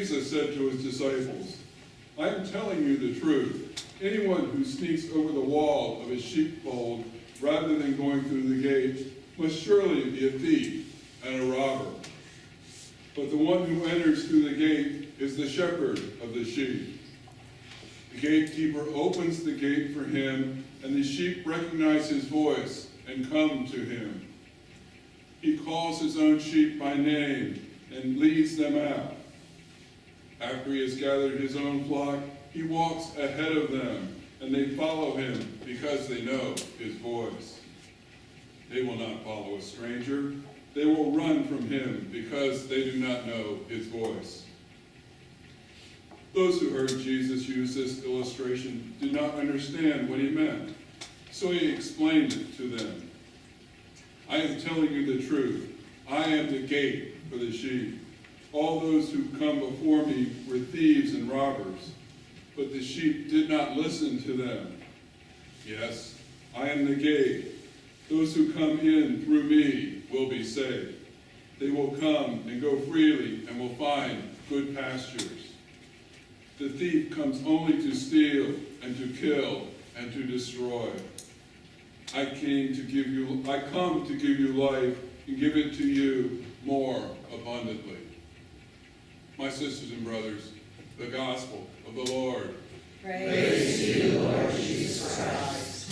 Jesus said to his disciples, I am telling you the truth. Anyone who sneaks over the wall of a sheepfold rather than going through the gate must surely be a thief and a robber. But the one who enters through the gate is the shepherd of the sheep. The gatekeeper opens the gate for him, and the sheep recognize his voice and come to him. He calls his own sheep by name and leads them out. After he has gathered his own flock, he walks ahead of them, and they follow him because they know his voice. They will not follow a stranger. They will run from him because they do not know his voice. Those who heard Jesus use this illustration did not understand what he meant, so he explained it to them. I am telling you the truth. I am the gate for the sheep. All those who come before me were thieves and robbers, but the sheep did not listen to them. Yes, I am the gate. Those who come in through me will be saved. They will come and go freely and will find good pastures. The thief comes only to steal and to kill and to destroy. I come to give you life and give it to you more abundantly. My sisters and brothers, the gospel of the Lord. Praise to you, Lord Jesus Christ.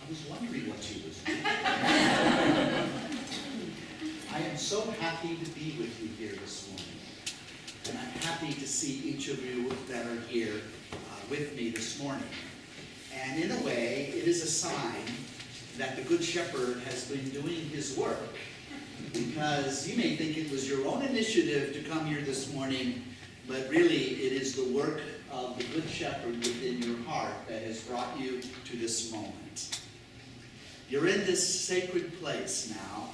I was wondering what you was doing. I am so happy to be with you here this morning. And I'm happy to see each of you that are here with me this morning. And in a way, it is a sign that the Good Shepherd has been doing his work. Because you may think it was your own initiative to come here this morning, but really it is the work of the Good Shepherd within your heart that has brought you to this moment. You're in this sacred place now,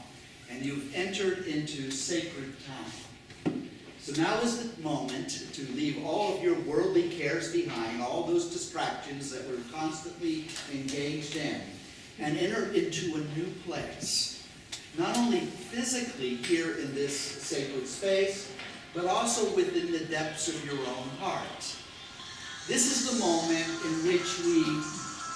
and you've entered into sacred time. So now is the moment to leave all of your worldly cares behind, all those distractions that we're constantly engaged in, and enter into a new place. Not only physically here in this sacred space, but also within the depths of your own heart. This is the moment in which we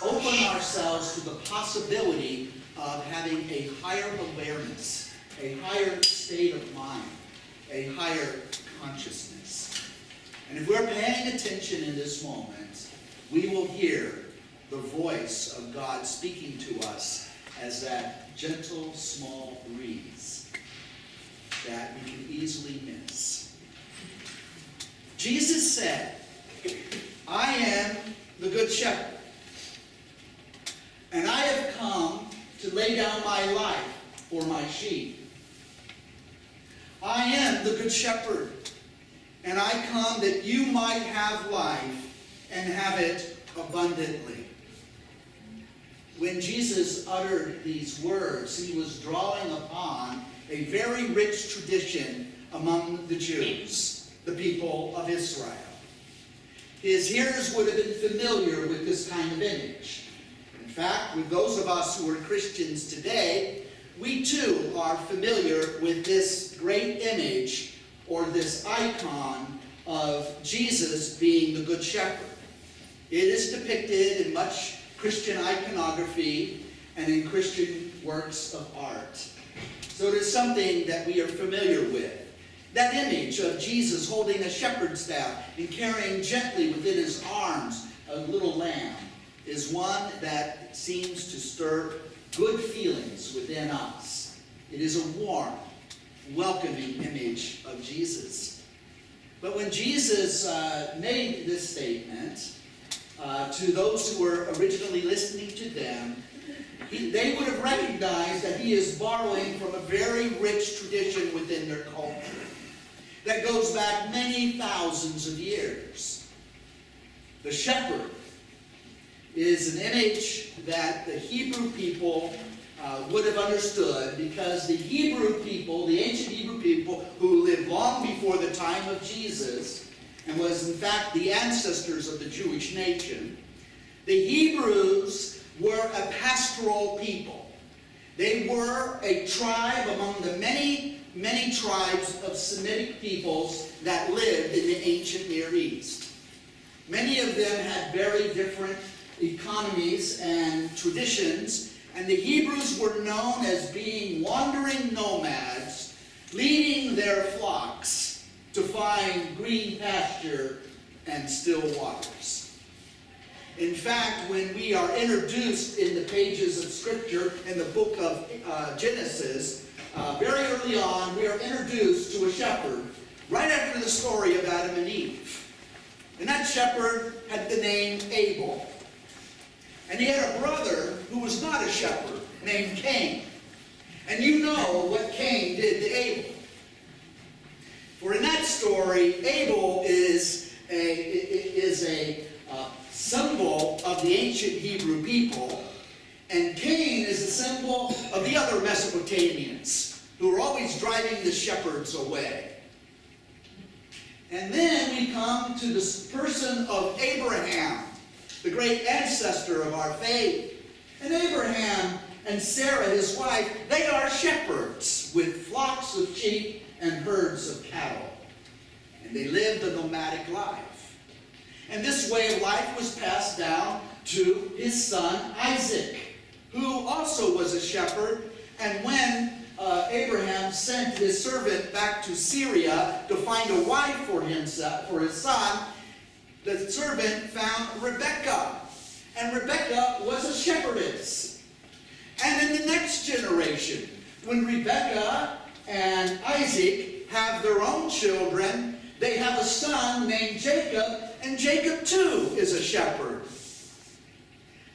open ourselves to the possibility of having a higher awareness, a higher state of mind, a higher consciousness. And if we're paying attention in this moment, we will hear the voice of God speaking to us as that gentle, small breeze that we can easily miss. Jesus said, I am the Good Shepherd, and I have come to lay down my life for my sheep. I am the Good Shepherd, and I come that you might have life and have it abundantly. When Jesus uttered these words, he was drawing upon a very rich tradition among the Jews, the people of Israel. His hearers would have been familiar with this kind of image. In fact, with those of us who are Christians today, we too are familiar with this great image or this icon of Jesus being the Good Shepherd. It is depicted in much Christian iconography and in Christian works of art. So it is something that we are familiar with. That image of Jesus holding a shepherd's staff and carrying gently within his arms a little lamb is one that seems to stir good feelings within us. It is a warm, welcoming image of Jesus. But when Jesus made this statement to those who were originally listening to them, they would have recognized that he is borrowing from a very rich tradition within their culture that goes back many thousands of years. The shepherd is an image that the Hebrew people would have understood, because the Hebrew people, the ancient Hebrew people who lived long before the time of Jesus and was in fact the ancestors of the Jewish nation, the Hebrews were a pastoral people. They were a tribe among the many tribes of Semitic peoples that lived in the ancient Near East. Many of them had very different economies and traditions, and the Hebrews were known as being wandering nomads, leading their flocks to find green pasture and still waters. In fact, when we are introduced in the pages of Scripture in the book of Genesis, very early on, we are introduced to a shepherd right after the story of Adam and Eve. And that shepherd had the name Abel. And he had a brother who was not a shepherd named Cain. And you know what Cain did to Abel. For in that story, Abel is a symbol of the ancient Hebrew people, and Cain is a symbol of the other Mesopotamians who were always driving the shepherds away. And then we come to the person of Abraham, the great ancestor of our faith. And Abraham and Sarah, his wife, they are shepherds with flocks of sheep and herds of cattle. And they lived a nomadic life. And this way of life was passed down to his son Isaac, who also was a shepherd. And when Abraham sent his servant back to Syria to find a wife for his son, the servant found Rebekah. And Rebekah was a shepherdess. And in the next generation, when Rebekah and Isaac have their own children, they have a son named Jacob, and Jacob too is a shepherd.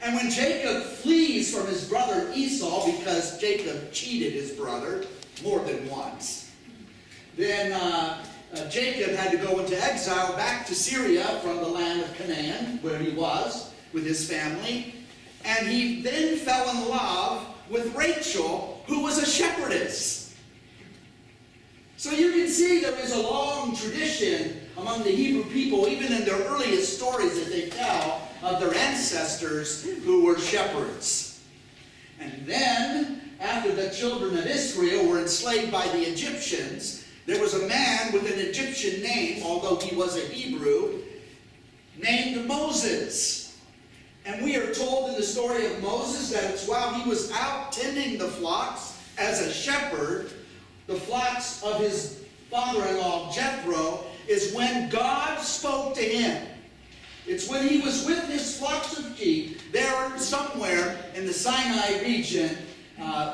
And when Jacob flees from his brother Esau, because Jacob cheated his brother more than once, then Jacob had to go into exile back to Syria from the land of Canaan, where he was with his family. And he then fell in love with Rachel, who was a shepherdess. So you can see there is a long tradition among the Hebrew people, even in their earliest stories that they tell, of their ancestors who were shepherds. And then, after the children of Israel were enslaved by the Egyptians, there was a man with an Egyptian name, although he was a Hebrew, named Moses. And we are told in the story of Moses that it's while he was out tending the flocks as a shepherd, the flocks of his father-in-law Jethro, is when God spoke to him. It's when he was with his flocks of sheep, there somewhere in the Sinai region,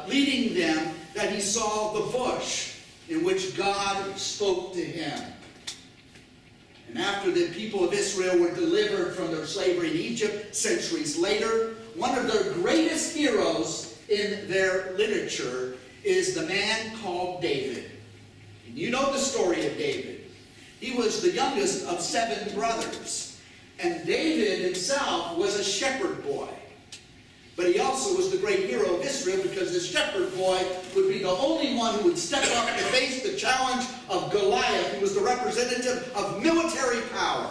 leading them, that he saw the bush in which God spoke to him. And after the people of Israel were delivered from their slavery in Egypt centuries later, one of their greatest heroes in their literature is the man called David. And you know the story of David. He was the youngest of 7 brothers. And David himself was a shepherd boy. But he also was the great hero of Israel, because the shepherd boy would be the only one who would step up and face the challenge of Goliath, who was the representative of military power.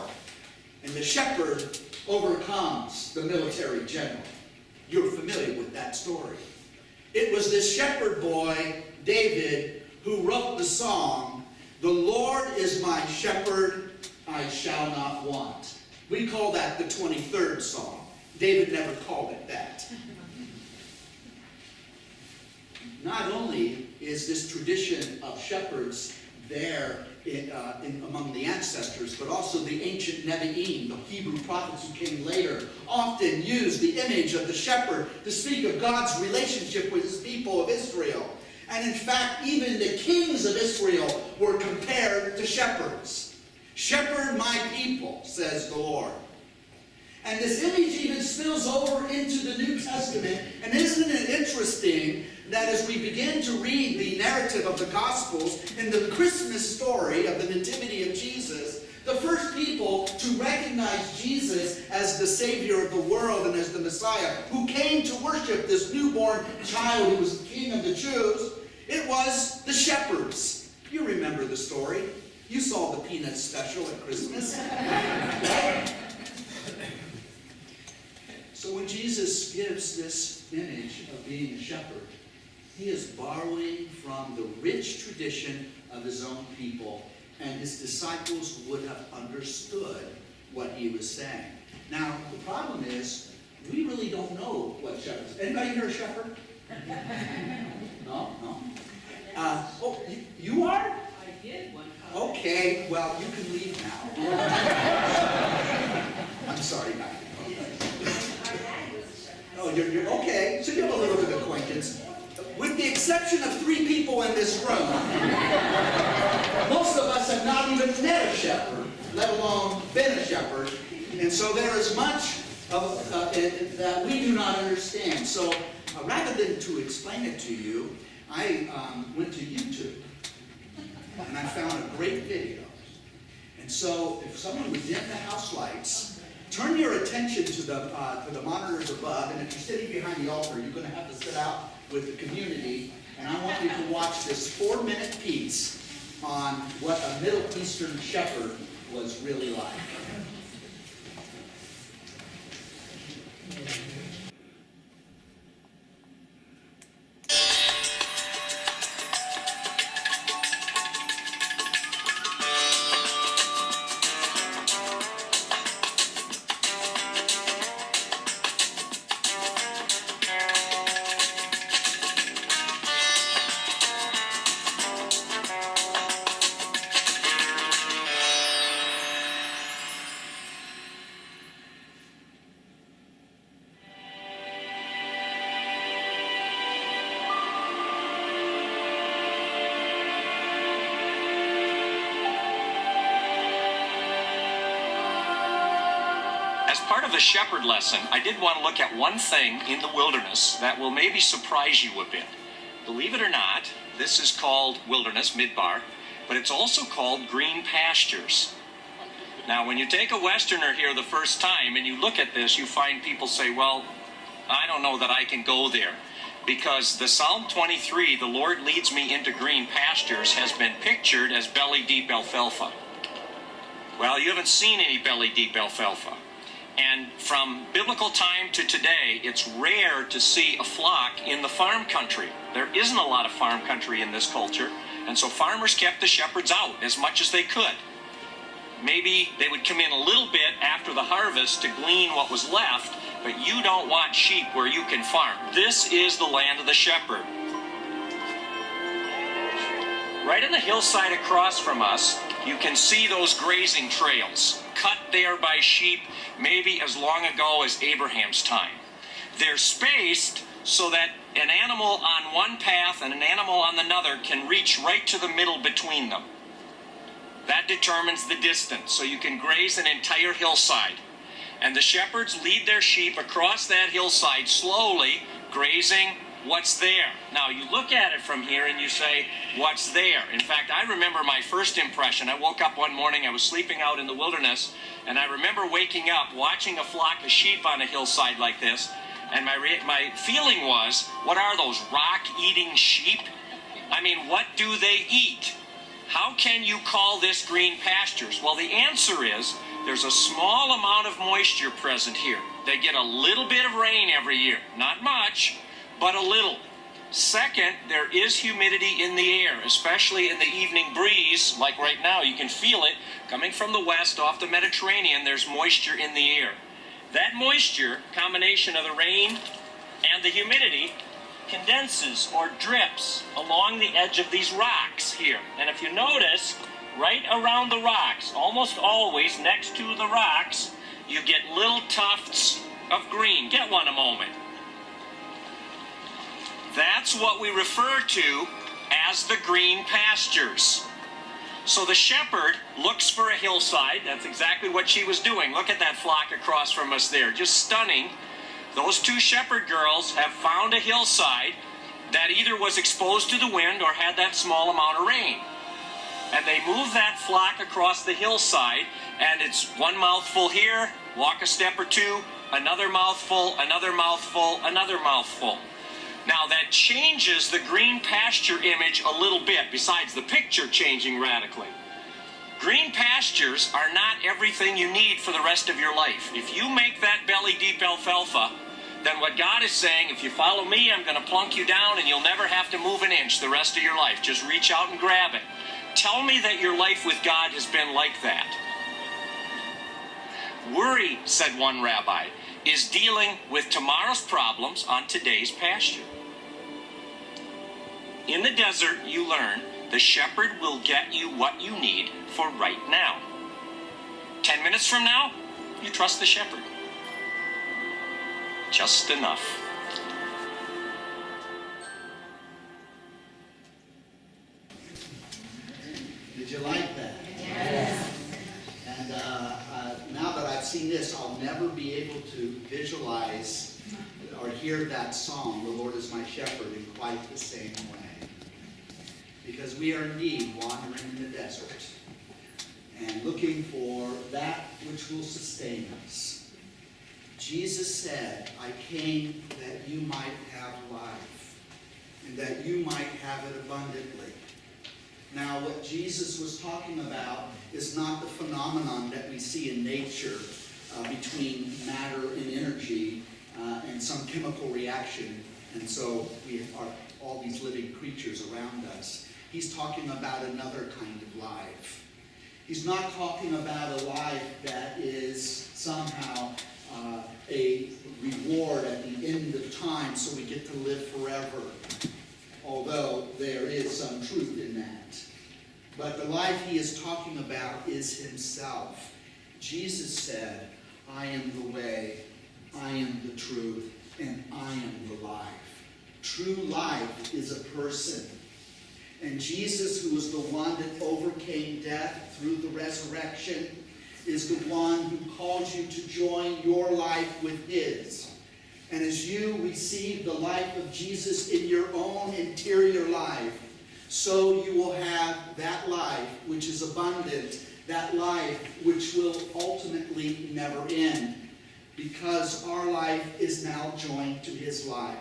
And the shepherd overcomes the military general. You're familiar with that story. It was this shepherd boy, David, who wrote the song, "The Lord is my shepherd, I shall not want." We call that the 23rd Psalm. David never called it that. not only is this tradition of shepherds there among the ancestors, but also the ancient Nevi'im, the Hebrew prophets who came later, often used the image of the shepherd to speak of God's relationship with his people of Israel. And in fact, even the kings of Israel were compared to shepherds. Shepherd my people, says the Lord. And this image even spills over into the New Testament. And isn't it interesting that as we begin to read the narrative of the Gospels in the Christmas story of the Nativity of Jesus, the first people to recognize Jesus as the Savior of the world and as the Messiah, who came to worship this newborn child who was the King of the Jews, it was the shepherds. You remember the story. You saw the Peanuts special at Christmas. Right? So when Jesus gives this image of being a shepherd, he is borrowing from the rich tradition of his own people, and his disciples would have understood what he was saying. Now, the problem is, we really don't know what shepherds. Anybody here a shepherd? No? Oh, you are? I did one time. Okay, well, you can leave now. I'm sorry, Dr. Oh, you're okay. So you have a little bit of acquaintance. With the exception of 3 people in this room, most of us have not even met a shepherd, let alone been a shepherd. And so there is much of that we do not understand. So rather than to explain it to you, I went to YouTube and I found a great video. And so if someone would dim the house lights, turn your attention to the monitors above, and if you're sitting behind the altar, you're going to have to sit out with the community, and I want you to watch this 4-minute piece on what a Middle Eastern shepherd was really like. As part of the shepherd lesson, I did want to look at one thing in the wilderness that will maybe surprise you a bit. Believe it or not, this is called wilderness, midbar, but it's also called green pastures. Now, when you take a Westerner here the first time and you look at this, you find people say, well, I don't know that I can go there. Because the Psalm 23, the Lord leads me into green pastures, has been pictured as belly-deep alfalfa. Well, you haven't seen any belly-deep alfalfa. And from biblical time to today, it's rare to see a flock in the farm country. There isn't a lot of farm country in this culture, and so farmers kept the shepherds out as much as they could. Maybe they would come in a little bit after the harvest to glean what was left, but you don't want sheep where you can farm. This is the land of the shepherd. Right on the hillside across from us, you can see those grazing trails, cut there by sheep maybe as long ago as Abraham's time. They're spaced so that an animal on one path and an animal on another can reach right to the middle between them. That determines the distance, so you can graze an entire hillside. And the shepherds lead their sheep across that hillside slowly, grazing what's there. Now, you look at it from here and you say, what's there? In fact, I remember my first impression. I woke up one morning, I was sleeping out in the wilderness, and I remember waking up, watching a flock of sheep on a hillside like this, and my feeling was, what are those, rock-eating sheep? I mean, what do they eat? How can you call this green pastures? Well, the answer is, there's a small amount of moisture present here. They get a little bit of rain every year. Not much, but a little. Second, there is humidity in the air, especially in the evening breeze, like right now. You can feel it coming from the west off the Mediterranean. There's moisture in the air. That moisture, combination of the rain and the humidity, condenses or drips along the edge of these rocks here. And if you notice, right around the rocks, almost always next to the rocks, you get little tufts of green. Get one a moment. That's what we refer to as the green pastures. So the shepherd looks for a hillside. That's exactly what she was doing. Look at that flock across from us there. Just stunning. Those two shepherd girls have found a hillside that either was exposed to the wind or had that small amount of rain. And they move that flock across the hillside, and it's one mouthful here, walk a step or two, another mouthful, another mouthful, another mouthful. Now that changes the green pasture image a little bit, besides the picture changing radically. Green pastures are not everything you need for the rest of your life. If you make that belly deep alfalfa, then what God is saying, if you follow me, I'm going to plunk you down and you'll never have to move an inch the rest of your life. Just reach out and grab it. Tell me that your life with God has been like that. Worry, said one rabbi, is dealing with tomorrow's problems on today's pasture. In the desert, you learn the shepherd will get you what you need for right now. 10 minutes from now, you trust the shepherd. Just enough. Did you like that? Yes. And now that I've seen this, I'll never be able to visualize or hear that song, "The Lord is my shepherd," in quite the same way. Because we are indeed wandering in the desert and looking for that which will sustain us. Jesus said, "I came that you might have life, and that you might have it abundantly." Now, what Jesus was talking about is not the phenomenon that we see in nature between matter and energy and some chemical reaction, and so we are all these living creatures around us. He's talking about another kind of life. He's not talking about a life that is somehow a reward at the end of time so we get to live forever, although there is some truth in that. But the life he is talking about is himself. Jesus said, "I am the way, I am the truth, and I am the life." True life is a person. And Jesus, who was the one that overcame death through the resurrection, is the one who calls you to join your life with his. And as you receive the life of Jesus in your own interior life, so you will have that life which is abundant, that life which will ultimately never end, because our life is now joined to his life.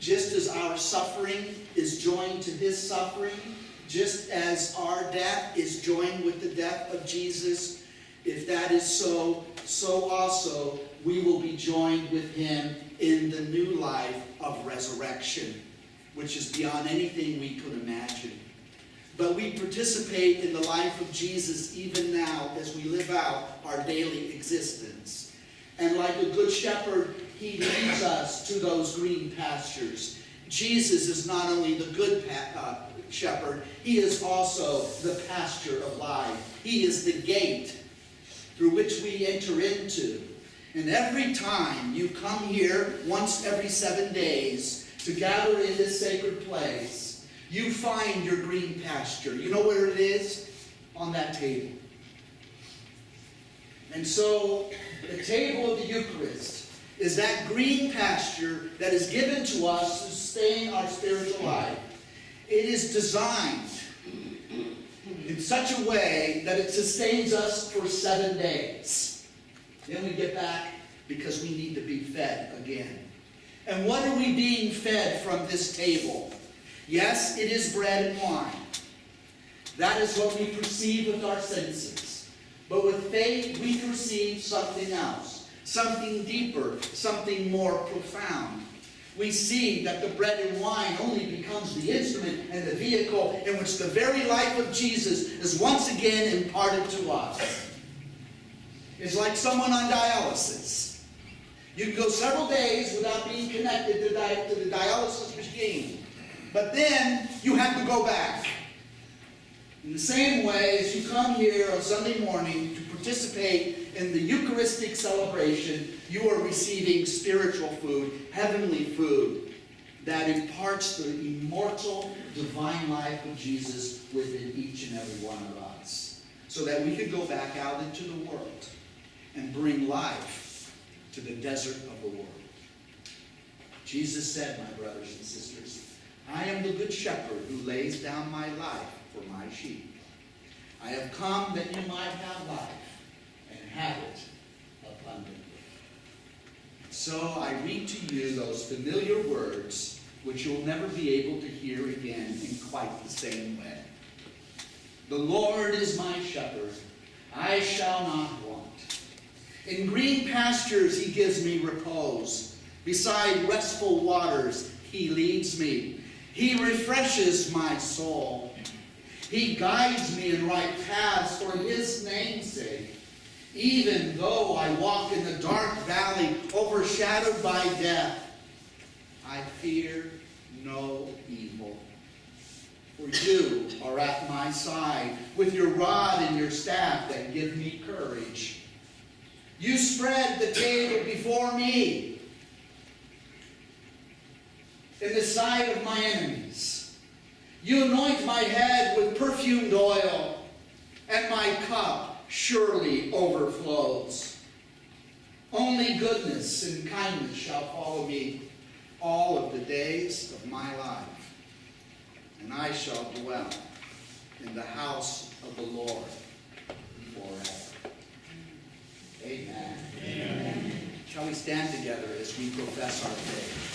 Just as our suffering is joined to his suffering, just as our death is joined with the death of Jesus, if that is so, so also we will be joined with him in the new life of resurrection, which is beyond anything we could imagine. But we participate in the life of Jesus even now as we live out our daily existence. And like a good shepherd, he leads us to those green pastures. Jesus is not only the good shepherd, he is also the pasture of life. He is the gate through which we enter into. And every time you come here, once every 7 days, to gather in this sacred place, you find your green pasture. You know where it is? On that table. And so, the table of the Eucharist is that green pasture that is given to us to sustain our spiritual life. It is designed in such a way that it sustains us for 7 days. Then we get back because we need to be fed again. And what are we being fed from this table? Yes, it is bread and wine. That is what we perceive with our senses. But with faith, we perceive something else, something deeper, something more profound. We see that the bread and wine only becomes the instrument and the vehicle in which the very life of Jesus is once again imparted to us. It's like someone on dialysis. You can go several days without being connected to the dialysis machine. But then you have to go back. In the same way as you come here on Sunday morning to participate in the Eucharistic celebration, you are receiving spiritual food, heavenly food, that imparts the immortal, divine life of Jesus within each and every one of us, so that we could go back out into the world and bring life to the desert of the world. Jesus said, my brothers and sisters, I am the good shepherd who lays down my life for my sheep. I have come that you might have life and have it abundantly. So I read to you those familiar words which you'll never be able to hear again in quite the same way. The Lord is my shepherd, I shall not want. In green pastures he gives me repose. Beside restful waters he leads me. He refreshes my soul. He guides me in right paths for his name's sake. Even though I walk in the dark valley overshadowed by death, I fear no evil. For you are at my side with your rod and your staff that give me courage. You spread the table before me in the sight of my enemies. You anoint my head with perfumed oil, and my cup surely overflows. Only goodness and kindness shall follow me all of the days of my life, and I shall dwell in the house of the Lord forever. Amen. Amen. Shall we stand together as we profess our faith?